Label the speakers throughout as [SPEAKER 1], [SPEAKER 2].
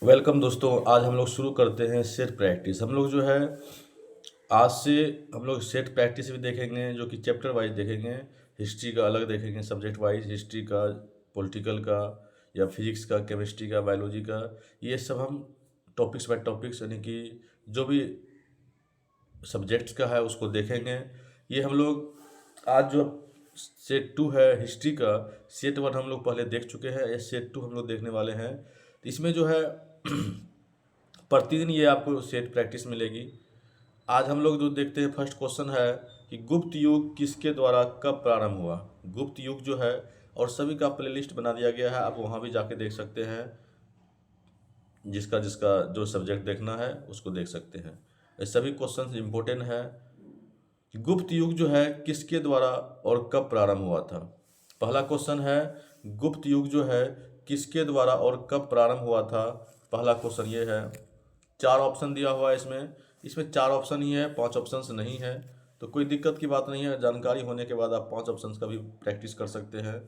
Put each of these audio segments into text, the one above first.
[SPEAKER 1] Welcome दोस्तों। आज हम लोग शुरू करते हैं सेट प्रैक्टिस। हम लोग जो है आज से हम लोग सेट प्रैक्टिस भी देखेंगे, जो कि चैप्टर वाइज देखेंगे। हिस्ट्री का अलग देखेंगे, सब्जेक्ट वाइज, हिस्ट्री का, पॉलिटिकल का, या फिजिक्स का, केमिस्ट्री का, बायोलॉजी का। ये सब हम टॉपिक्स बाय टॉपिक्स, यानी कि जो भी सब्जेक्ट्स का है उसको देखेंगे। ये हम लोग आज जो सेट 2 है हिस्ट्री का, सेट 1 हम लोग पहले देख चुके हैं, ये सेट 2 हम लोग देखने वाले हैं। तो इसमें जो है प्रतिदिन ये आपको सेट प्रैक्टिस मिलेगी। आज हम लोग जो देखते हैं, फर्स्ट क्वेश्चन है कि गुप्त युग किसके द्वारा कब प्रारंभ हुआ। गुप्त युग जो है, और सभी का प्लेलिस्ट बना दिया गया है, आप वहाँ भी जाके देख सकते हैं। जिसका जिसका जो सब्जेक्ट देखना है उसको देख सकते हैं। ये सभी क्वेश्चन इम्पोर्टेंट है। गुप्त युग जो है किसके द्वारा और कब प्रारंभ हुआ था। पहला क्वेश्चन है, गुप्त युग जो है किसके द्वारा और कब प्रारंभ हुआ था। पहला क्वेश्चन ये है। 4 ऑप्शन दिया हुआ है इसमें 4 ऑप्शन ही है, 5 ऑप्शंस नहीं है। तो कोई दिक्कत की बात नहीं है, जानकारी होने के बाद आप 5 ऑप्शंस का भी प्रैक्टिस कर सकते हैं।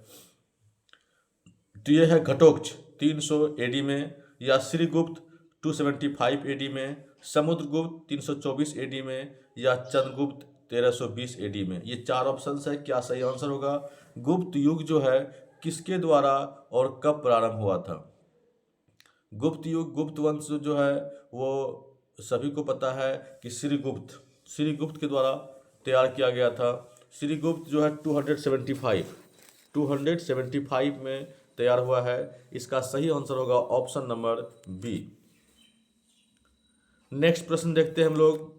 [SPEAKER 1] तो ये है घटोत्कच 300 एडी में, या श्रीगुप्त 275 एडी में, समुद्रगुप्त 324 एडी में, या चंद्रगुप्त 1320 एडी में। ये 4 ऑप्शंस है। क्या सही आंसर होगा? गुप्त युग जो है किसके द्वारा और कब प्रारंभ हुआ था। गुप्त युग, गुप्त वंश जो है वो सभी को पता है कि श्रीगुप्त के द्वारा तैयार किया गया था। श्रीगुप्त जो है 275 में तैयार हुआ है। इसका सही आंसर होगा ऑप्शन नंबर बी। नेक्स्ट प्रश्न देखते हैं हम लोग।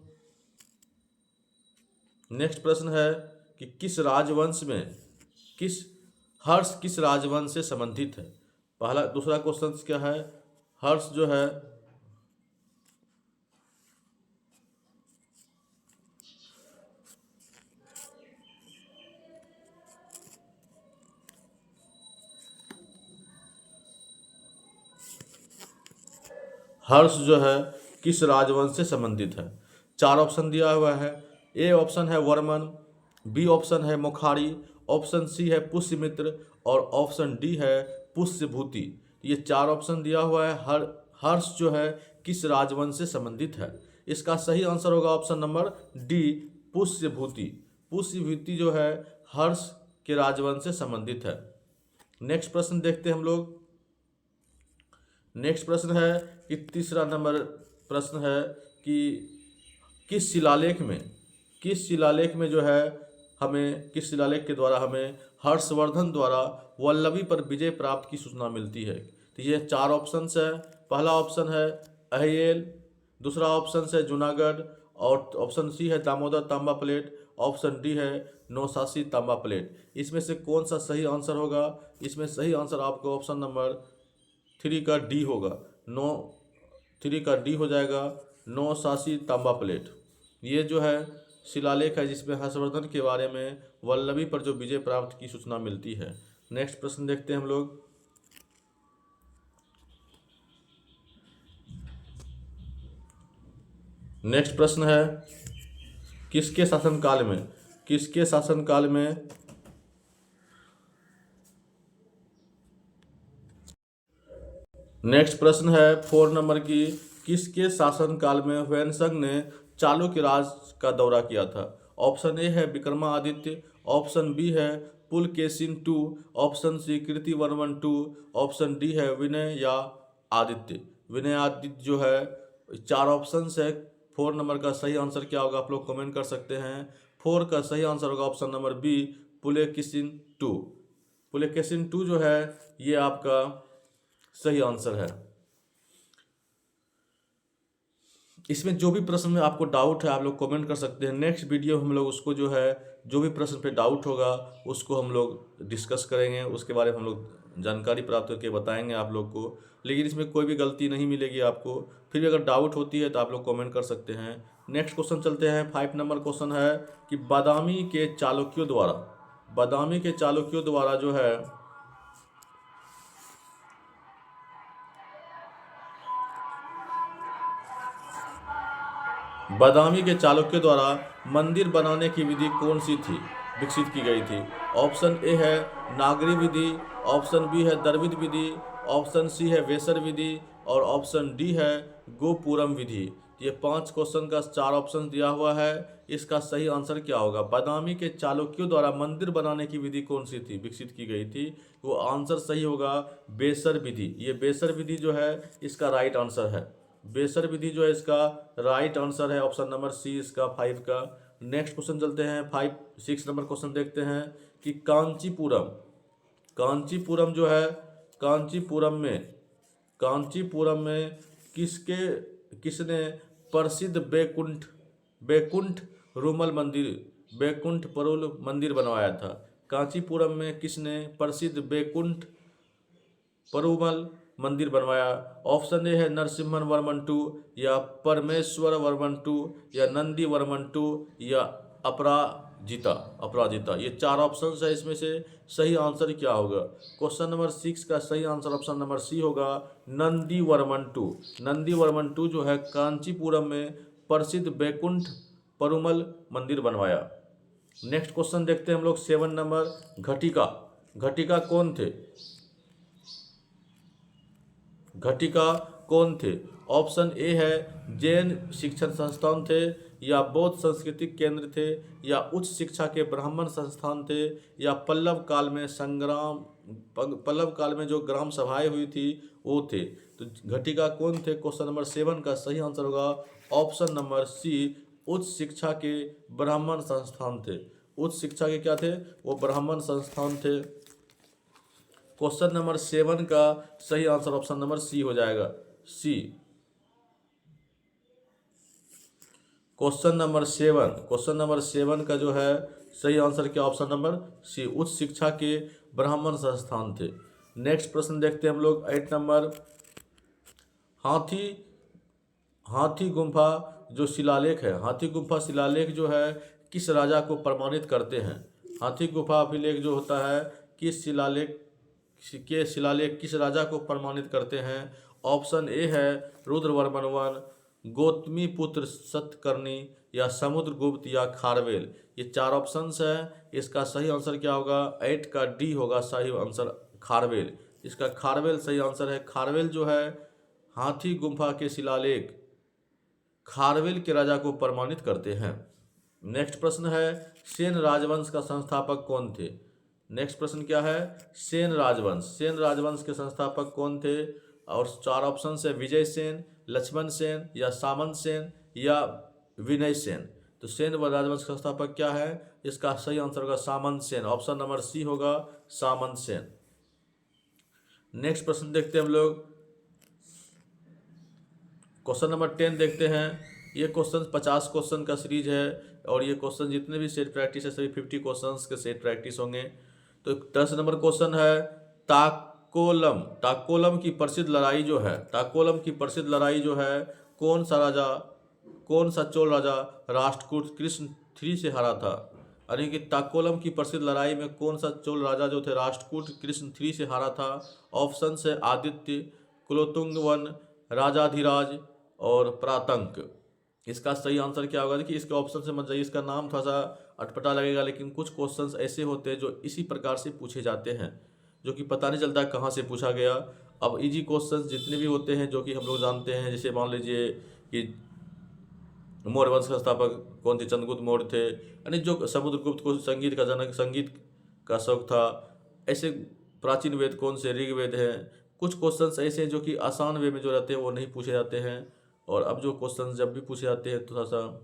[SPEAKER 1] नेक्स्ट प्रश्न है कि किस राजवंश में हर्ष किस राजवंश से संबंधित है। दूसरा क्वेश्चन क्या है? हर्ष जो है किस राजवंश से संबंधित है। 4 ऑप्शन दिया हुआ है। ए ऑप्शन है वर्मन, बी ऑप्शन है मुखारी, ऑप्शन सी है पुष्यमित्र, और ऑप्शन डी है पुष्यभूति। ये 4 ऑप्शन दिया हुआ है। हर्ष जो है किस राजवंश से संबंधित है। इसका सही आंसर होगा option number D, Pushyabhuti. Pushyabhuti जो है हर्ष के राजवंश से संबंधित है। नेक्स्ट प्रश्न देखते हैं हम लोग। नेक्स्ट प्रश्न है कि तीसरा नंबर प्रश्न है कि किस शिलालेख में जो है किस शिलालेख के द्वारा हमें हर्षवर्धन द्वारा वल्लभी पर विजय प्राप्त की सूचना मिलती है। तो ये 4 ऑप्शन है। पहला ऑप्शन है अहिएल, दूसरा ऑप्शन है जूनागढ़, और ऑप्शन सी है दामोदर तांबा प्लेट, ऑप्शन डी है नौशासी तांबा प्लेट। इसमें से कौन सा सही आंसर होगा? इसमें सही आंसर आपको ऑप्शन नंबर 3 का डी होगा। 3 का डी हो जाएगा, नौशासी तांबा प्लेट। ये जो है शिलालेख है जिसमें हर्षवर्धन के बारे में वल्लभी पर जो विजय प्राप्त की सूचना मिलती है। नेक्स्ट प्रश्न देखते हैं हम लोग। नेक्स्ट प्रश्न है किसके शासनकाल में नेक्स्ट प्रश्न है 4 नंबर की, किसके शासनकाल में ह्वेनसांग ने चालुक्य राज का दौरा किया था। ऑप्शन ए है विक्रमादित्य, ऑप्शन बी है Pulakeshin 2, option C Kirtivarman 2, option D है विनयादित्य जो है। 4 ऑप्शन है। 4 नंबर का सही आंसर क्या होगा आप लोग कमेंट कर सकते हैं। 4 का सही आंसर होगा option number B, Pulakeshin 2। Pulakeshin 2 जो है ये आपका सही आंसर है। इसमें जो भी प्रश्न में आपको डाउट है आप लोग कमेंट कर सकते हैं। नेक्स्ट वीडियो हम लोग उसको जो है जो भी प्रश्न पे डाउट होगा उसको हम लोग डिस्कस करेंगे, उसके बारे में हम लोग जानकारी प्राप्त करके बताएंगे आप लोग को। लेकिन इसमें कोई भी गलती नहीं मिलेगी आपको। फिर भी अगर डाउट होती है तो आप लोग कमेंट कर सकते हैं। नेक्स्ट क्वेश्चन चलते हैं। 5 नंबर क्वेश्चन है कि बादामी के चालुक्यों द्वारा जो है बादामी के चालुक्यों द्वारा मंदिर बनाने की विधि कौन सी थी विकसित की गई थी। ऑप्शन ए है नागरी विधि, ऑप्शन बी है द्रविड़ विधि, ऑप्शन सी है वेसर विधि और ऑप्शन डी है गोपुरम विधि। ये 5 क्वेश्चन का 4 ऑप्शन दिया हुआ है। इसका सही आंसर क्या होगा? बादामी के चालुक्यों द्वारा मंदिर बनाने की विधि कौन सी थी, विकसित की गई थी? वो आंसर सही होगा बेसर विधि। ये बेसर विधि जो है इसका राइट आंसर है। बेसर विधि जो है इसका राइट आंसर है, ऑप्शन नंबर सी इसका 5 का। नेक्स्ट क्वेश्चन चलते हैं 6 नंबर क्वेश्चन देखते हैं कि कांचीपुरम जो है कांचीपुरम में किसने प्रसिद्ध बैकुंठ परुल मंदिर बनवाया था? कांचीपुरम में किसने प्रसिद्ध बैकुंठ परुमल मंदिर बनवाया? ऑप्शन ए है नरसिम्हन वर्मन टू, या परमेश्वर वर्मन टू, या नंदी वर्मन टू, या अपराजिता। ये 4 ऑप्शन है, इसमें से सही आंसर क्या होगा? क्वेश्चन नंबर 6 का सही आंसर ऑप्शन नंबर सी होगा नंदी वर्मन टू जो है कांचीपुरम में प्रसिद्ध बैकुंठ परुमल मंदिर बनवाया। नेक्स्ट क्वेश्चन देखते हैं हम लोग 7 नंबर घटिका कौन थे? ऑप्शन ए है जैन शिक्षण संस्थान थे, या बौद्ध सांस्कृतिक केंद्र थे, या उच्च शिक्षा के ब्राह्मण संस्थान थे, या पल्लव काल में जो ग्राम सभाएं हुई थी वो थे। तो घटिका कौन थे? क्वेश्चन नंबर 7 का सही आंसर होगा ऑप्शन नंबर सी उच्च शिक्षा के ब्राह्मण संस्थान थे। उच्च शिक्षा के क्या थे? वो ब्राह्मण संस्थान थे। क्वेश्चन नंबर 7 का सही आंसर ऑप्शन नंबर सी हो जाएगा, सी। क्वेश्चन नंबर 7 का जो है सही आंसर क्या? ऑप्शन नंबर सी उच्च शिक्षा के ब्राह्मण संस्थान थे। नेक्स्ट प्रश्न देखते हैं हम लोग 8 नंबर हाथी गुम्फा जो शिलालेख है, हाथी गुम्फा शिलालेख जो है किस राजा को प्रमाणित करते हैं? हाथी गुम्फा अभिलेख जो होता है किस शिलालेख किस राजा को प्रमाणित करते हैं? ऑप्शन ए है रुद्रवर्मन 1, गौतमीपुत्र सतकर्णी, या समुद्रगुप्त, या खारवेल। ये 4 ऑप्शंस है। इसका सही आंसर क्या होगा? 8 का डी होगा सही आंसर, खारवेल। इसका खारवेल सही आंसर है। खारवेल जो है हाथी गुम्फा के शिलालेख खारवेल के राजा को प्रमाणित करते हैं। नेक्स्ट प्रश्न है सेन राजवंश का संस्थापक कौन थे? नेक्स्ट प्रश्न क्या है? सेन राजवंश के संस्थापक कौन थे? और 4 ऑप्शन है विजय सेन, लक्ष्मण सेन, या सामंत सेन, या विनय सेन। तो सेन राजवंश का संस्थापक क्या है? इसका सही आंसर होगा सामंत सेन। ऑप्शन नंबर सी होगा सामंत सेन। नेक्स्ट प्रश्न देखते हैं हम लोग क्वेश्चन नंबर 10 देखते हैं। ये क्वेश्चन 50 क्वेश्चन का सीरीज है और ये क्वेश्चन जितने भी सेट प्रैक्टिस है सभी 50 क्वेश्चंस के सेट प्रैक्टिस होंगे। तो 10 नंबर क्वेश्चन है ताकोलम की प्रसिद्ध लड़ाई जो है कौन सा चोल राजा राष्ट्रकूट कृष्ण 3 से हारा था? यानी कि ताकोलम की प्रसिद्ध लड़ाई में कौन सा चोल राजा जो थे राष्ट्रकूट कृष्ण 3 से हारा था? ऑप्शन है आदित्य, कुलोतुंग 1, राजाधिराज और प्रातंक। इसका सही आंसर क्या होगा? देखिए इसके ऑप्शन से मत जाइए, इसका नाम थोड़ा सा अटपटा लगेगा, लेकिन कुछ क्वेश्चंस ऐसे होते हैं जो इसी प्रकार से पूछे जाते हैं जो कि पता नहीं चलता कहाँ से पूछा गया। अब इजी क्वेश्चंस जितने भी होते हैं जो कि हम लोग जानते हैं, जैसे मान लीजिए कि मौर्य वंश का स्थापक कौन थे? चंद्रगुप्त मौर्य थे। यानी जो समुद्रगुप्त को संगीत का जनक, संगीत का शौक था। ऐसे प्राचीन वेद कौन से? ऋग्वेद हैं। कुछ क्वेश्चंस ऐसे हैं जो कि आसान वे में जो रहते हैं वो नहीं पूछे जाते हैं, और अब जो क्वेश्चंस जब भी पूछे जाते हैं थोड़ा सा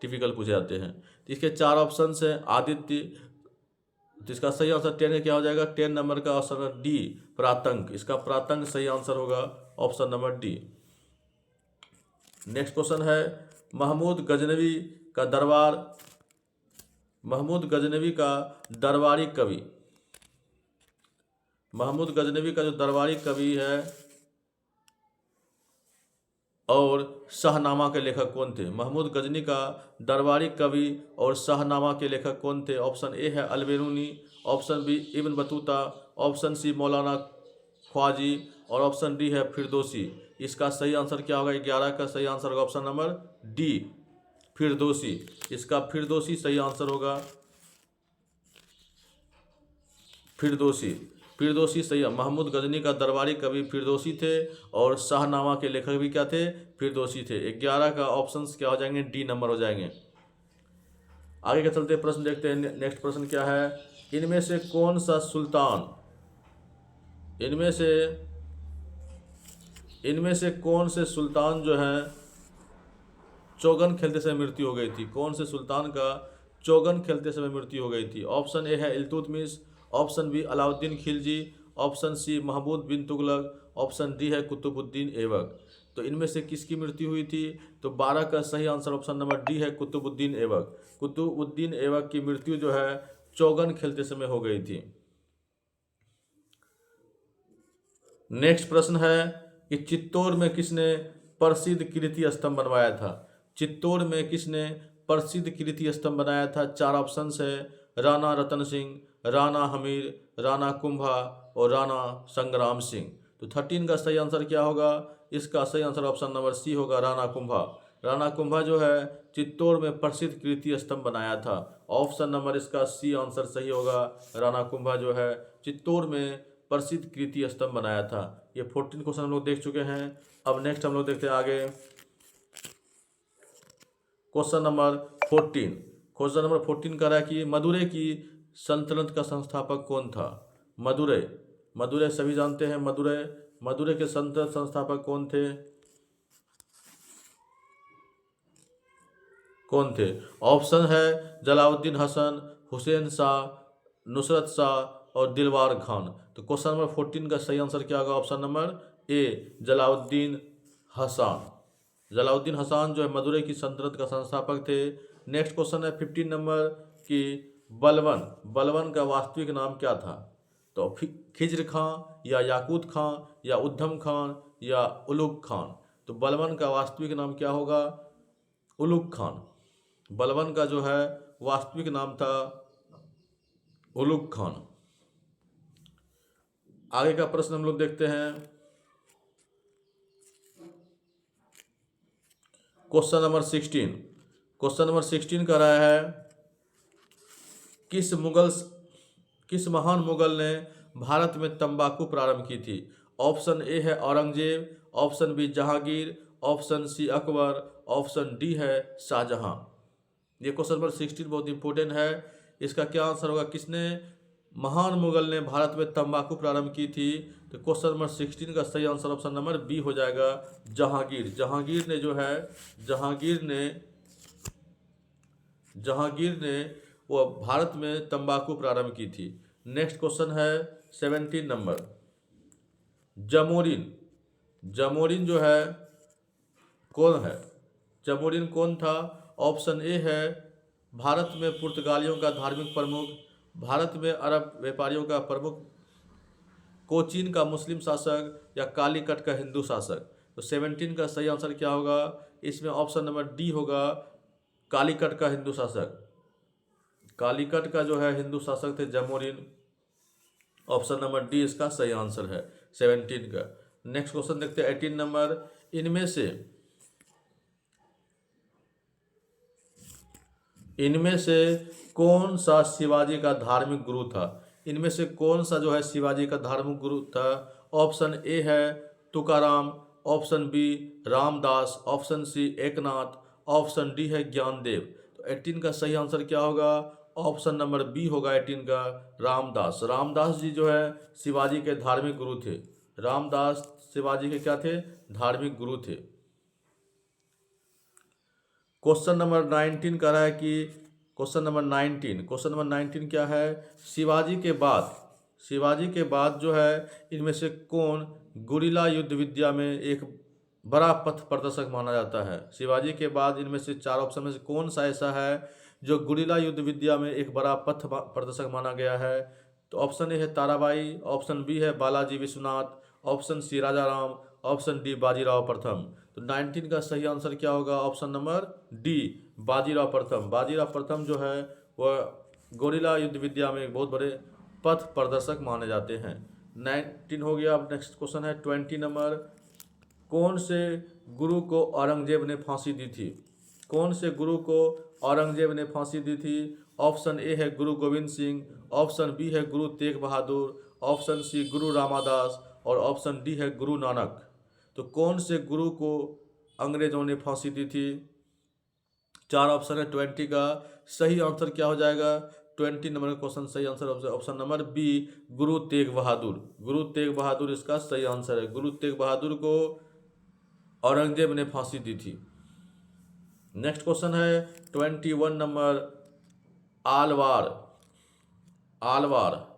[SPEAKER 1] टिपिकल पूछे जाते हैं। तो इसके 4 ऑप्शन हैं आदित्य। तो इसका सही आंसर 10 क्या हो जाएगा? 10 नंबर का ऑप्शन डी प्रातंक। इसका प्रातंक सही आंसर होगा option number D. Next question है महमूद गजनवी का जो दरबारी कवि है और शाहनामा के लेखक कौन थे? महमूद गजनी का दरबारी कवि और शाहनामा के लेखक कौन थे? ऑप्शन ए है Alberuni, option B Ibn Battuta, option C Maulana Khwaji, और ऑप्शन डी है फिरदौसी। इसका सही आंसर क्या होगा? 11 का सही आंसर होगा ऑप्शन नंबर डी फिरदौसी। इसका फिरदौसी सही आंसर होगा फिरदौसी। फिरदौसी सही है। महमूद गजनी का दरबारी कवि फिरदौसी थे और शाहनामा के लेखक भी क्या थे, फिरदौसी थे। 11 का ऑप्शंस क्या हो जाएंगे, डी नंबर हो जाएंगे। आगे के चलते प्रश्न देखते हैं। नेक्स्ट प्रश्न क्या है, इनमें से कौन सा सुल्तान, इनमें से कौन से सुल्तान जो है चौगन खेलते समय मृत्यु हो गई थी, कौन से सुल्तान का चौगन खेलते समय मृत्यु हो गई थी। ऑप्शन ए है Iltutmish, option B Alauddin Khilji, option C Mahmud bin Tughlaq, option D है कुतुबुद्दीन ऐबक। तो इनमें से किसकी मृत्यु हुई थी, तो 12 का सही आंसर ऑप्शन नंबर डी है कुतुबुद्दीन ऐबक। कुतुबुद्दीन ऐबक की मृत्यु जो है चौगन खेलते समय हो गई थी। नेक्स्ट प्रश्न है कि चित्तौड़ में किसने प्रसिद्ध कीर्ति स्तंभ बनवाया था। चित्तौड़ में किसने प्रसिद्ध कीर्ति स्तंभ बनाया था। 4 ऑप्शन है, राणा रतन सिंह, राणा हमीर, राणा कुंभा और राणा संग्राम सिंह। तो 13 का सही आंसर क्या होगा, इसका सही आंसर ऑप्शन नंबर सी होगा, राणा कुंभा। राणा कुंभा जो है चित्तौड़ में प्रसिद्ध कीर्ति स्तंभ बनाया था। ऑप्शन नंबर इसका सी आंसर सही होगा, राणा कुंभा जो है चित्तौड़ में प्रसिद्ध कीर्ति स्तंभ बनाया था। ये 14 क्वेश्चन हम लोग देख चुके हैं। अब नेक्स्ट हम लोग देखते हैं आगे क्वेश्चन नंबर 14। क्वेश्चन नंबर 14 कह रहा है कि मदुरै की सल्तनत का संस्थापक कौन था। मदुरै सभी जानते हैं, मदुरै के सल्तनत संस्थापक कौन थे। ऑप्शन है जलाउद्दीन हसन, हुसैन शाह, नुसरत शाह और दिलवार खान। तो क्वेश्चन नंबर 14 का सही आंसर क्या होगा, option number A Jalaluddin Hasan. Jalaluddin Hasan जो है मदुरै की सल्तनत का संस्थापक थे। नेक्स्ट क्वेश्चन है 15 नंबर कि बलवन का वास्तविक नाम क्या था। तो खिज्र खां या याकूत खां या उद्धम खान या उलुग खान। तो बलवन का वास्तविक नाम क्या होगा, उलुग खान। बलवन का जो है वास्तविक नाम था उलुग खान। आगे का प्रश्न हम लोग देखते हैं। क्वेश्चन नंबर 16 कह रहा है किस महान मुगल ने भारत में तंबाकू प्रारंभ की थी। ऑप्शन ए है Aurangzeb, option B Jahangir, option C Akbar, option D है शाहजहां। ये क्वेश्चन नंबर 16 बहुत इंपॉर्टेंट है। इसका क्या आंसर होगा, किसने महान मुगल ने भारत में तंबाकू प्रारंभ की थी। तो क्वेश्चन नंबर 16 का सही आंसर ऑप्शन नंबर बी हो जाएगा, जहांगीर। जहांगीर ने वो भारत में तंबाकू प्रारंभ की थी। नेक्स्ट क्वेश्चन है 17 नंबर, जमोरिन जो है कौन है, जमोरिन कौन था। ऑप्शन ए है भारत में पुर्तगालियों का धार्मिक प्रमुख, भारत में अरब व्यापारियों का प्रमुख, कोचीन का मुस्लिम शासक या कालीकट का हिंदू शासक। तो 17 का सही आंसर क्या होगा, इसमें ऑप्शन नंबर डी होगा, कालीकट का हिंदू शासक। कालीकट का जो है हिंदू शासक थे जमोरिन। ऑप्शन नंबर डी इसका सही आंसर है 17 का। नेक्स्ट क्वेश्चन देखते हैं 18 नंबर, इनमें से कौन सा शिवाजी का धार्मिक गुरु था। इनमें से कौन सा जो है शिवाजी का धार्मिक गुरु था। ऑप्शन ए है Tukaram, option B Ramdas, option C Eknath, option D है ज्ञानदेव। तो 18 का सही आंसर क्या होगा, ऑप्शन नंबर बी होगा 18 का, रामदास। रामदास जी जो है शिवाजी के धार्मिक गुरु थे। रामदास शिवाजी के क्या थे, धार्मिक गुरु थे। क्वेश्चन नंबर 19 कह रहा है कि क्वेश्चन नंबर 19 क्या है, शिवाजी के बाद जो है इनमें से कौन गुरिल्ला युद्ध विद्या में एक बड़ा पथ प्रदर्शक माना जाता है। शिवाजी के बाद इनमें से 4 ऑप्शन में से कौन सा ऐसा है जो गुरिल्ला युद्ध विद्या में एक बड़ा पथ प्रदर्शक माना गया है। तो ऑप्शन ए है ताराबाई, ऑप्शन बी है बालाजी विश्वनाथ, ऑप्शन सी राजा राम, ऑप्शन डी बाजीराव प्रथम। तो 19 का सही आंसर क्या होगा, ऑप्शन नंबर डी बाजीराव प्रथम। बाजीराव प्रथम जो है वह गुरिल्ला युद्ध विद्या में एक बहुत बड़े पथ प्रदर्शक माने जाते हैं। 19 हो गया। अब नेक्स्ट क्वेश्चन है 20 नंबर, कौन से गुरु को औरंगजेब ने फांसी दी थी। कौन से गुरु को औरंगजेब ने फांसी दी थी। ऑप्शन ए है गुरु गोविंद सिंह, ऑप्शन बी है गुरु तेग बहादुर, ऑप्शन सी गुरु रामादास और ऑप्शन डी है गुरु नानक। तो कौन से गुरु को अंग्रेजों ने फांसी दी थी? 4 ऑप्शन है, 20 का सही आंसर क्या हो जाएगा? 20 नंबर का क्वेश्चन सही answer option number B Guru Tegh Bahadur. Guru Tegh Bahadur इसका सही आंसर है। गुरु तेग बहादुर को औरंगजेब ने फांसी दी थी। नेक्स्ट क्वेश्चन है 21 नंबर, आलवार। आलवार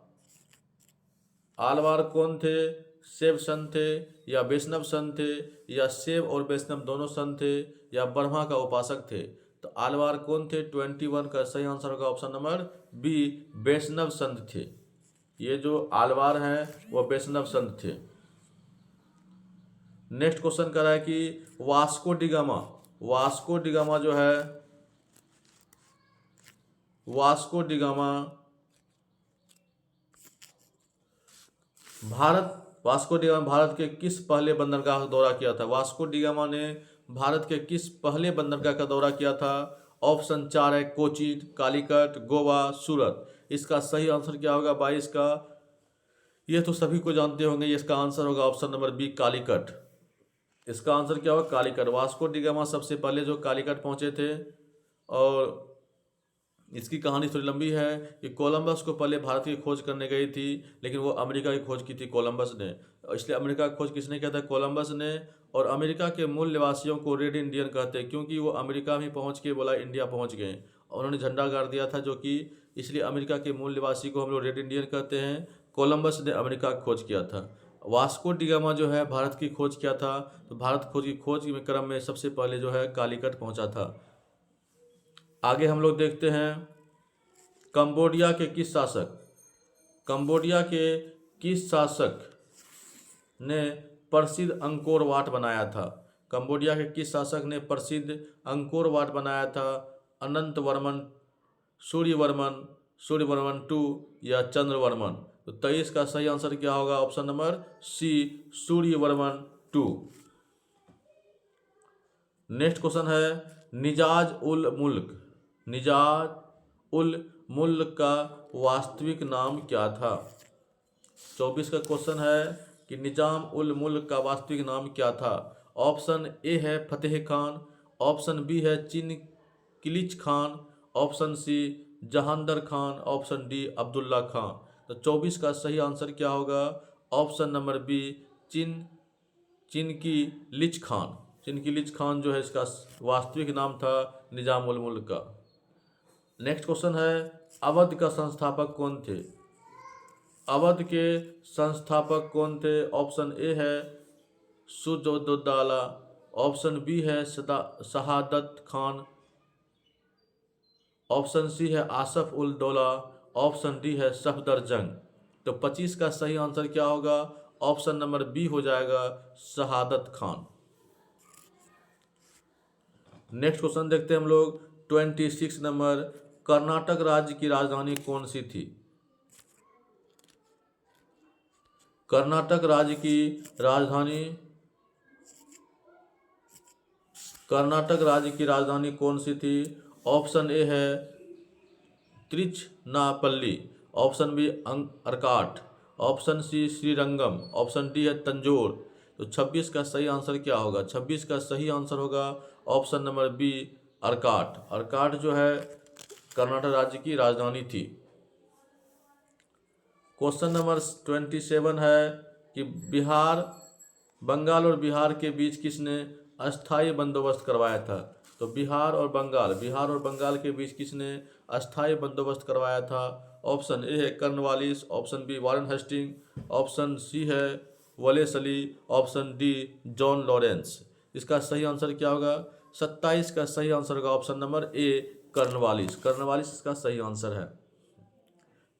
[SPEAKER 1] आलवार कौन थे? शैव संत थे या वैष्णव संत थे या शैव और वैष्णव दोनों संत थे या ब्रह्मा का उपासक थे? तो आलवार कौन थे? 21 का सही आंसर होगा ऑप्शन नंबर बी वैष्णव संत थे। ये जो आलवार हैं वो वैष्णव संत थे। नेक्स्ट क्वेश्चन कर रहा है कि वास्को डिगामा। वास्को डिगामा जो है, Vasco da Gama Vasco da Gama Bharat के किस पहले बंदरगाह का दौरा किया था? वास्को डिगामा ने भारत के किस पहले बंदरगाह का दौरा किया था? ऑप्शन 4 है कोचीन, कालीकट, गोवा, सूरत। इसका सही आंसर क्या होगा 22 का? ये तो सभी को जानते होंगे, इसका आंसर होगा ऑप्शन नंबर बी कालीकट। इसका आंसर क्या होगा? कालीकट। वास्को डिगामा सबसे पहले जो कालीकट पहुंचे थे, और इसकी कहानी थोड़ी लंबी है कि कोलंबस को पहले भारत की खोज करने गई थी, लेकिन वो अमेरिका की खोज की थी कोलंबस ने। इसलिए अमेरिका की खोज किसने किया था? कोलंबस ने। और अमेरिका के मूल निवासियों को रेड इंडियन कहते हैं, क्योंकि वो अमेरिका में पहुंच के बोला इंडिया पहुंच गए। उन्होंने झंडा गाड़ दिया था, जो कि इसलिए अमेरिका के मूल निवासी को हम लोग रेड इंडियन कहते हैं। कोलंबस ने अमेरिका की खोज किया था। वास्को डिगामा जो है भारत की खोज किया था। तो भारत खोज की खोज के क्रम में सबसे पहले जो है कालीकट पहुंचा था। आगे हम लोग देखते हैं कंबोडिया के किस शासक कंबोडिया के किस शासक ने प्रसिद्ध अंकोर वाट बनाया था? कंबोडिया के किस शासक ने प्रसिद्ध अंकोर वाट बनाया था? अनंत वर्मन, सूर्यवर्मन, सूर्यवर्मन 2 या चंद्रवर्मन? तो 23 का सही आंसर क्या होगा? Option number C Suryavarman 2। Next question है निजाज उल मुल्क। निजाज उल मुल्क का वास्तविक नाम क्या था? 24 का क्वेश्चन है कि निजाम उल मुल्क का वास्तविक नाम क्या था? ऑप्शन ए है फतेह खान, ऑप्शन बी है Chin Qilich Khan, option C Jahandar Khan, option D Abdullah Khan. तो 24 का सही आंसर क्या होगा? Option number B Chin Qilich Khan. Chin Qilich Khan जो है इसका वास्तविक नाम था निजाम उल मुल्क का। नेक्स्ट क्वेश्चन है अवध का संस्थापक कौन थे? अवध के संस्थापक कौन थे? ऑप्शन ए है सुजोदौला, ऑप्शन बी है शहादत खान, ऑप्शन सी है आसफ उल दौला, ऑप्शन डी है सफदरजंग। तो 25 का सही आंसर क्या होगा? ऑप्शन नंबर बी हो जाएगा शहादत खान। नेक्स्ट क्वेश्चन देखते हैं हम लोग 26 नंबर, कर्नाटक राज्य की राजधानी कौन सी थी? कर्नाटक राज्य की राजधानी कौन सी थी? ऑप्शन ए है Trichinopoly, option B Arcot, option C Srirangam, option D है तंजोर। तो 26 का सही आंसर क्या होगा? 26 का सही आंसर होगा option number B Arcot. Arcot जो है कर्नाटक राज्य की राजधानी थी। क्वेश्चन नंबर 27 है कि बंगाल और बिहार के बीच किसने अस्थायी बंदोबस्त करवाया था? तो बिहार और बंगाल के बीच किसने अस्थायी बंदोबस्त करवाया था? ऑप्शन ए है Cornwallis, option B Warren Hasting, option C है Wellesley, option D John Lawrence. इसका सही आंसर क्या होगा? 27 का सही आंसर होगा ऑप्शन नंबर ए कर्नवालिस। कर्नवालिस इसका सही आंसर है।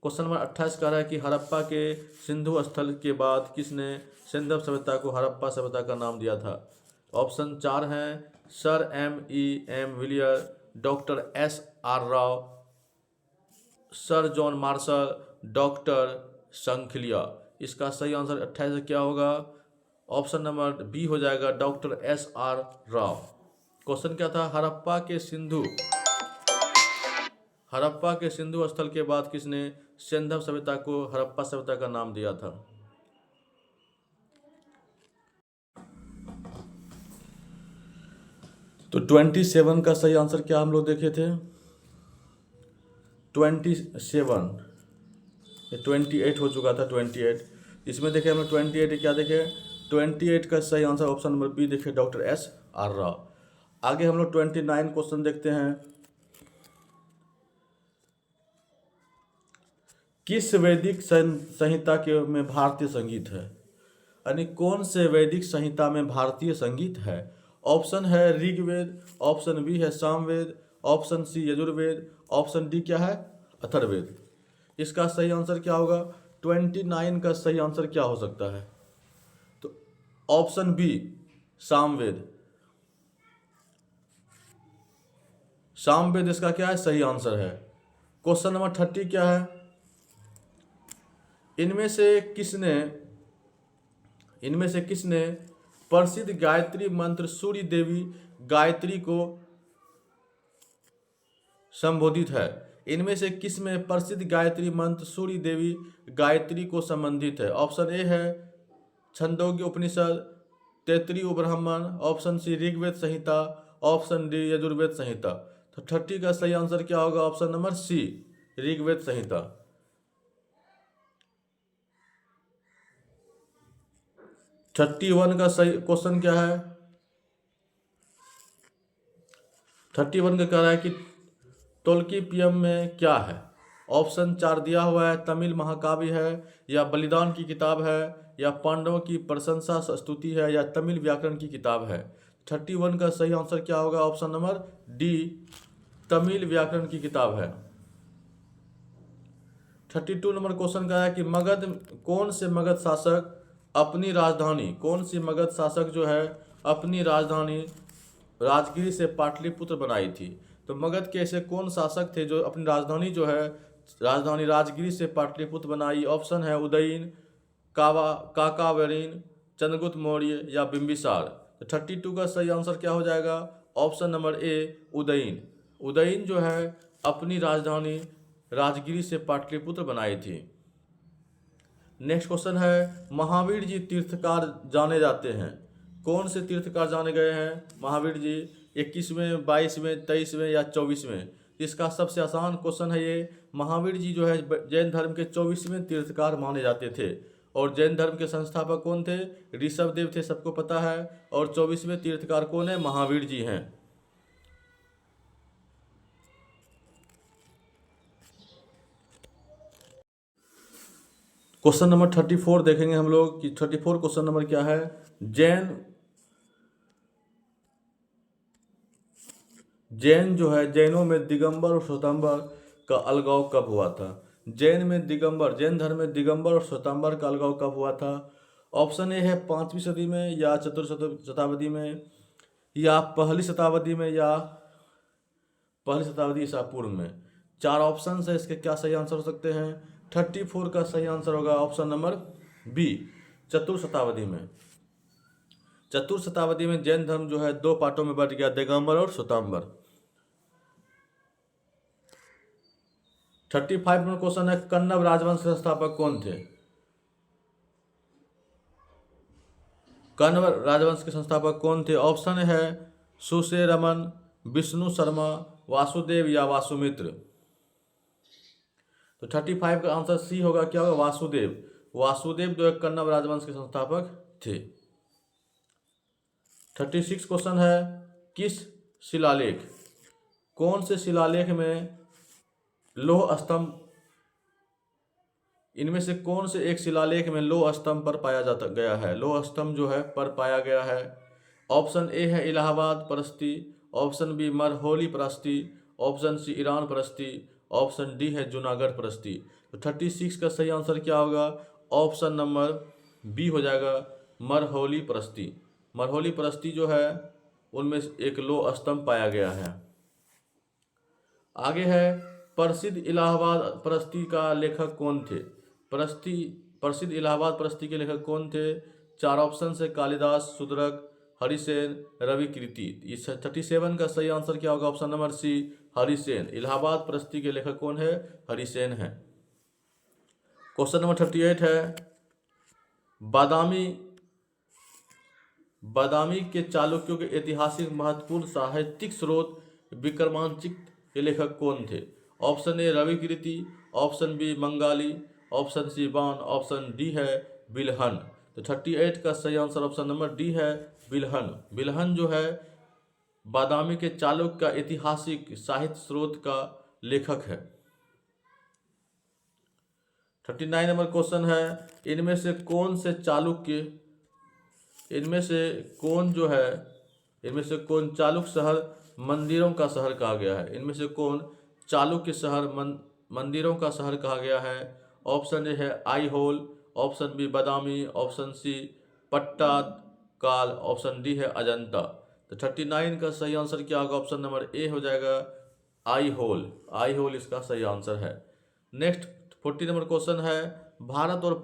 [SPEAKER 1] क्वेश्चन नंबर 28 कह रहा है कि हड़प्पा के सिंधु स्थल के बाद किसने सिंधु सभ्यता को हड़प्पा सभ्यता का नाम दिया था? ऑप्शन 4 हैं sir M Villiers, doctor SR Rao, sir John Marshall, doctor Sankalia. इसका सही आंसर 28 क्या होगा? ऑप्शन नंबर बी हो जाएगा डॉक्टर SR राव। क्वेश्चन क्या था? हड़प्पा के सिंधु स्थल के बाद किसने सिंधव सभ्यता को हड़प्पा सभ्यता का नाम दिया था? तो 27 का सही आंसर क्या हम लोग देखे थे? 27, 28 हो चुका था 28। इसमें देखे हमने 28 क्या देखे? 28 का सही आंसर ऑप्शन नंबर बी देखे, डॉक्टर एस आर राव। आगे हम लोग 29 क्वेश्चन देखते हैं। किस वैदिक संहिता के में भारतीय संगीत है? यानी कौन से वैदिक संहिता में भारतीय संगीत है? ऑप्शन है ऋग्वेद, ऑप्शन बी है Samaveda, option C Yajurveda, option D क्या है? अथर्ववेद। इसका सही आंसर क्या होगा? 29 का सही आंसर क्या हो सकता है? तो ऑप्शन बी सामवेद। सामवेद इसका क्या है? सही आंसर है। क्वेश्चन नंबर 30 क्या है? इनमें से किसने प्रसिद्ध गायत्री मंत्र सूर्य देवी गायत्री को संबोधित है? इनमें से किस में प्रसिद्ध गायत्री मंत्र सूर्य देवी गायत्री को संबंधित है? ऑप्शन ए है छंदोग्य उपनिषद, तैत्तिरीय ब्राह्मण, ऑप्शन सी ऋग्वेद संहिता, ऑप्शन डी यजुर्वेद संहिता। तो 30 का सही आंसर क्या होगा? ऑप्शन नंबर सी ऋग्वेद संहिता। 31 का सही क्वेश्चन क्या है? 31 का कह रहा है कि तोल्काप्पियम में क्या है? ऑप्शन 4 दिया हुआ है, तमिल महाकाव्य है, या बलिदान की किताब है, या पांडवों की प्रशंसा स्तुति है, या तमिल व्याकरण की किताब है। 31 का सही आंसर क्या होगा? ऑप्शन नंबर डी तमिल व्याकरण की किताब है। 32 नंबर क्वेश्चन का है कि कौन से मगध शासक जो है अपनी राजधानी राजगिरी से पाटलिपुत्र बनाई थी? तो मगध के ऐसे कौन शासक थे जो अपनी राजधानी राजगिरी से पाटलिपुत्र बनाई? ऑप्शन है उदयन, काकावरीन, चंद्रगुप्त मौर्य, या बिंबिसार। तो 32 का सही आंसर क्या हो जाएगा? ऑप्शन नंबर ए उदयन। उदयन जो है अपनी राजधानी राजगिरी से पाटलिपुत्र बनाई थी। नेक्स्ट क्वेश्चन है महावीर जी तीर्थकार जाने जाते हैं, कौन से तीर्थकार जाने गए हैं महावीर जी? 21वें, 22वें, 23वें या 24वें? इसका सबसे आसान क्वेश्चन है ये। महावीर जी जो है जैन धर्म के 24वें तीर्थकार माने जाते थे। और जैन धर्म के संस्थापक कौन थे? ऋषभदेव थे, सबको पता है। और 24वें तीर्थकार कौन है? महावीर जी हैं। क्वेश्चन नंबर 34 देखेंगे हम लोग कि 34 क्वेश्चन नंबर क्या है? जैन जो है जैनों में दिगंबर और श्वेतांबर का अलगाव कब हुआ था? जैन धर्म में दिगंबर और श्वेतांबर का अलगाव कब हुआ था? ऑप्शन ए है 5वीं सदी में, या चतुर्थ शताब्दी में, या पहली शताब्दी में, या पहली शताब्दी ईसा पूर्व में। 4 ऑप्शन है, इसके क्या सही आंसर हो सकते हैं? 34 का सही आंसर होगा ऑप्शन नंबर बी चतुर्थ शताब्दी में। चतुर्थ शताब्दी में जैन धर्म जो है 2 पार्टों में बट गया, दिगंबर और श्वेतांबर। 35 नंबर क्वेश्चन है कन्नव राजवंश के संस्थापक कौन थे? कन्नव राजवंश के संस्थापक कौन थे? ऑप्शन है सुशे रमन, विष्णु शर्मा, वासुदेव, या वासुमित्र। तो 35 का आंसर सी होगा, क्या होगा? वासुदेव जो है कन्नव राजवंश के संस्थापक थे। 36 क्वेश्चन है कौन से शिलालेख में लौह स्तंभ, इनमें से कौन से एक शिलालेख में लौह स्तंभ पर पाया गया है? लौह स्तंभ जो है पर पाया गया है। ऑप्शन ए है इलाहाबाद प्रस्ती, ऑप्शन बी मरहोली प्रस्ती, ऑप्शन सी ईरान प्रस्ती, ऑप्शन डी है जूनागढ़ प्रस्ती। तो 36 का सही आंसर क्या होगा? ऑप्शन नंबर बी हो जाएगा मरहोली प्रस्ती। मरहोली प्रस्ती जो है उनमें एक लौह स्तंभ पाया गया है। आगे है प्रसिद्ध इलाहाबाद प्रस्ती का लेखक कौन थे? प्रसिद्ध इलाहाबाद प्रस्ती के लेखक कौन थे? 4 ऑप्शन से कालिदास, शूद्रक, हरिसेन, रविकीर्ति। इस 37 का सही आंसर क्या होगा? Option number C, Harisena. Allahabad प्रस्ती के लेखक कौन है? हरिसेन है। क्वेश्चन नंबर 38 है, बादामी के चालुक्यों के ऐतिहासिक महत्वपूर्ण साहित्यिक स्रोत विक्रमांचित के लेखक कौन थे? Option A Ravikirti, option B Bengali, option C Bana, option D है बिल्हन। तो 38 का सही आंसर ऑप्शन नंबर डी है बिल्हन। बिल्हन जो है बादामी के चालुक्य का ऐतिहासिक साहित्य स्रोत का लेखक है। 39 नंबर क्वेश्चन है, इनमें से कौन चालुक्य शहर मंदिरों का शहर कहा गया है? इनमें से कौन चालुक्य शहर मंदिरों का शहर कहा गया है? ऑप्शन ए है आईहोल, ऑप्शन बी बादामी, ऑप्शन सी पट्टादकाल, ऑप्शन डी है अजंता। तो 39 का सही आंसर क्या होगा? ऑप्शन नंबर ए हो जाएगा आईहोल। आईहोल इसका सही आंसर है। नेक्स्ट 40 नंबर क्वेश्चन है, भारत और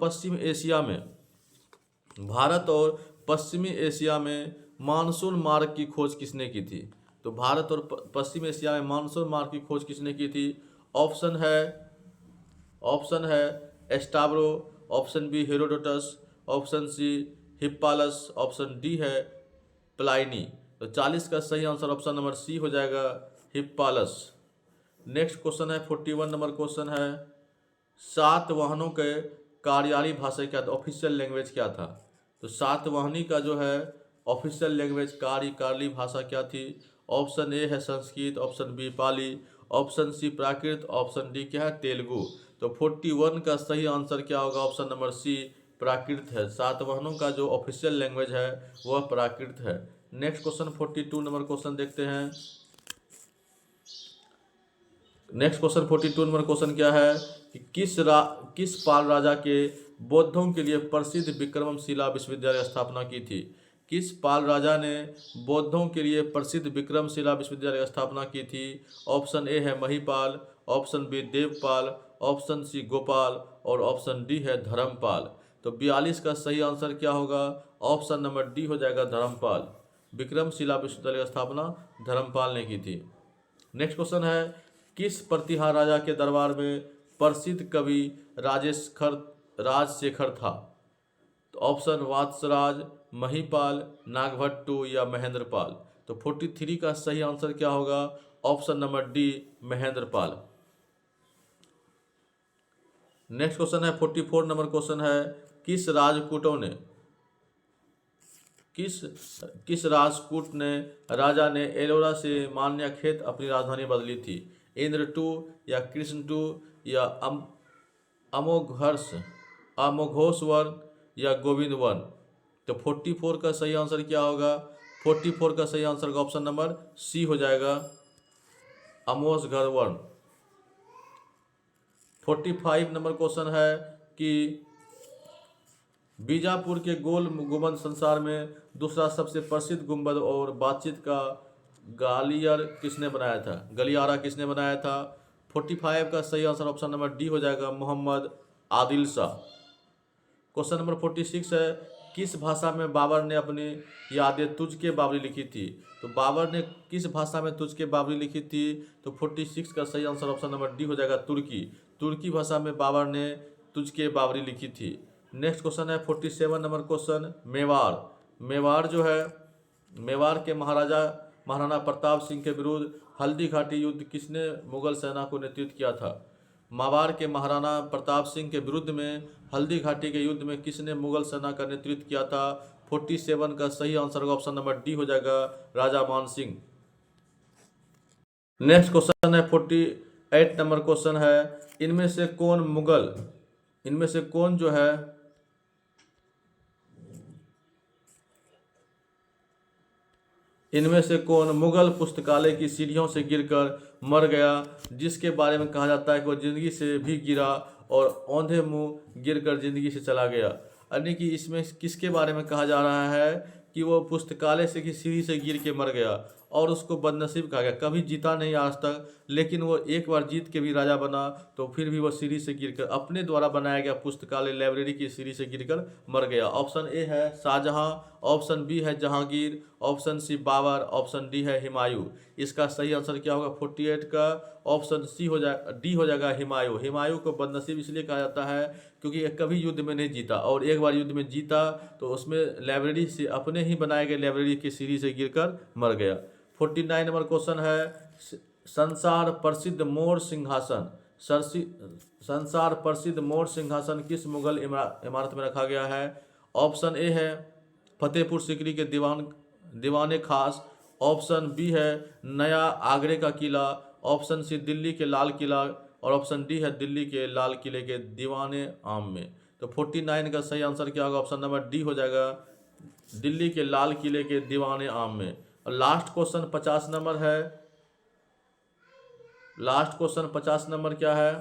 [SPEAKER 1] पश्चिमी एशिया में मानसून मार्ग की खोज किसने की थी? तो भारत और पश्चिमी एशिया में मानसून मार्ग की खोज किसने की थी? ऑप्शन है Strabo, option B Herodotus, option C Hippalus, option D है प्लाइनी। तो 40 का सही आंसर ऑप्शन नंबर सी हो जाएगा हिप्पालस। नेक्स्ट क्वेश्चन है 41 नंबर क्वेश्चन है, सातवाहनों के कार्यालयी भाषा क्या था? ऑफिशियल लैंग्वेज क्या था? तो सातवाहनी का जो है ऑफिशियल लैंग्वेज कार्यालयी भाषा क्या थी? ऑप्शन ए है संस्कृत, ऑप्शन बी पाली, ऑप्शन सी प्राकृत, ऑप्शन डी क्या है तेलुगु। तो 41 का सही आंसर क्या होगा? ऑप्शन नंबर सी प्राकृत है। सातवाहनों का जो ऑफिशियल लैंग्वेज है वह प्राकृत है। नेक्स्ट क्वेश्चन 42 नंबर क्वेश्चन देखते हैं। नेक्स्ट क्वेश्चन 42 नंबर क्वेश्चन क्या है कि किस पाल राजा के बौद्धों के लिए प्रसिद्ध विक्रमशिला विश्वविद्यालय स्थापना की थी? किस पाल राजा ने बौद्धों के लिए प्रसिद्ध विक्रमशिला विश्वविद्यालय स्थापना की थी? ऑप्शन ए है Mahipal, option B Devpal, option C Gopal और ऑप्शन डी है धर्मपाल। तो 42 का सही आंसर क्या होगा? ऑप्शन नंबर डी हो जाएगा धर्मपाल। विक्रमशिला विश्वविद्यालय की स्थापना धर्मपाल ने की थी। नेक्स्ट क्वेश्चन है, किस प्रतिहार राजा के दरबार में प्रसिद्ध कवि राजशेखर था? तो ऑप्शन वात्सराज, महिपाल, नागभट्टू या महेंद्रपाल। तो 43 का सही आंसर क्या होगा? Option number D Mahendrapal. Next question है 44 नंबर क्वेश्चन है, किस राजपूत ने राजा ने एलोरा से मान्यखेत अपनी राजधानी बदली थी? इंद्र टू या कृष्ण टू या अमोघोषवर या गोविंद वन। तो 44 का सही आंसर क्या होगा? 44 का सही आंसर का ऑप्शन नंबर सी हो जाएगा अमोघर वन। 45 नंबर क्वेश्चन है कि बीजापुर के गोल गुंबद संसार में दूसरा सबसे प्रसिद्ध गुंबद और बातचीत का गलियारा किसने बनाया था? 45 का सही आंसर ऑप्शन नंबर डी हो जाएगा मोहम्मद आदिल शाह। क्वेश्चन नंबर 46 है, किस भाषा में बाबर ने अपनी यादें तुझके बाबरी लिखी थी? तो बाबर ने किस भाषा में तुझके बाबरी लिखी थी? तो 46 का सही आंसर ऑप्शन नंबर डी हो जाएगा तुर्की भाषा में बाबर ने तुझके बाबरी लिखी थी। नेक्स्ट क्वेश्चन है 47 नंबर क्वेश्चन, मेवाड़ जो है, मेवाड़ के महाराणा प्रताप सिंह के विरुद्ध हल्दी घाटी युद्ध किसने मुगल सेना को नेतृत्व किया था? मेवाड़ के महाराणा प्रताप सिंह के विरुद्ध में हल्दी घाटी के युद्ध में किसने मुगल सेना का नेतृत्व किया था? 47 का सही आंसर का ऑप्शन नंबर डी हो जाएगा राजा मान सिंह। नेक्स्ट क्वेश्चन है 48 नंबर क्वेश्चन है, इनमें से कौन मुगल पुस्तकालय की सीढ़ियों से गिरकर मर गया, जिसके बारे में कहा जाता है कि वह जिंदगी से भी गिरा और औंधे मुंह गिरकर जिंदगी से चला गया? यानी कि इसमें किसके बारे में कहा जा रहा है कि वो पुस्तकालय से की सीढ़ी से गिर के मर गया और उसको बदनसीब कहा गया। कभी जीता नहीं आज तक, लेकिन वो एक बार जीत के भी राजा बना तो फिर भी वो सीढ़ी से गिरकर अपने द्वारा बनाया गया पुस्तकालय लाइब्रेरी की सीढ़ी से गिरकर मर गया। ऑप्शन ए है शाहजहां,
[SPEAKER 2] ऑप्शन बी है Jahangir, option C Babur, option D है हुमायूं। इसका सही आंसर क्या होगा 48 का? ऑप्शन सी हो जाए, डी हो जाएगा हुमायूं। हुमायूं को बदनसीब इसलिए कहा जाता है क्योंकि ये कभी युद्ध में नहीं जीता, और एक बार युद्ध में जीता तो उसमें लाइब्रेरी से, अपने ही बनाए गए लाइब्रेरी की सीढ़ी से गिरकर मर गया। 49 नंबर क्वेश्चन है, संसार प्रसिद्ध मोर सिंहासन, संसार प्रसिद्ध मोर सिंहासन किस मुगल इमारत में रखा गया है? ऑप्शन ए है फतेहपुर सीकरी के दीवाने खास, ऑप्शन बी है नया आगरे का किला, ऑप्शन सी दिल्ली के लाल किला, और ऑप्शन डी है दिल्ली के लाल किले के दीवाने आम में। तो 49 का सही आंसर क्या होगा? ऑप्शन नंबर डी हो जाएगा, दिल्ली के लाल किले के दीवाने आम में। और लास्ट क्वेश्चन 50 नंबर है, लास्ट क्वेश्चन 50 नंबर क्या है?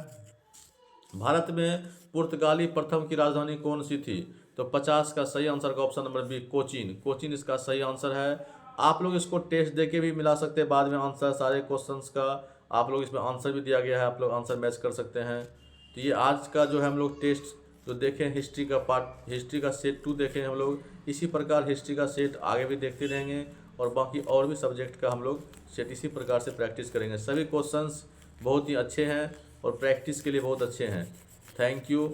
[SPEAKER 2] भारत में पुर्तगाली प्रथम की राजधानी कौन सी थी? तो 50 का सही आंसर का option number B, Cochin. Cochin इसका सही आंसर है। आप लोग इसको टेस्ट देके भी मिला सकते हैं बाद में आंसर, सारे क्वेश्चंस का आप लोग इसमें आंसर भी दिया गया है, आप लोग आंसर मैच कर सकते हैं। तो ये आज का जो है हम लोग टेस्ट जो देखें, हिस्ट्री का पार्ट, हिस्ट्री का सेट 2 देखें हम लोग। इसी प्रकार हिस्ट्री का सेट आगे भी देखते रहेंगे, और बाकी और भी सब्जेक्ट का हम लोग सेट इसी प्रकार से प्रैक्टिस करेंगे। सभी क्वेश्चंस बहुत ही अच्छे हैं और प्रैक्टिस के लिए बहुत अच्छे हैं। Thank you.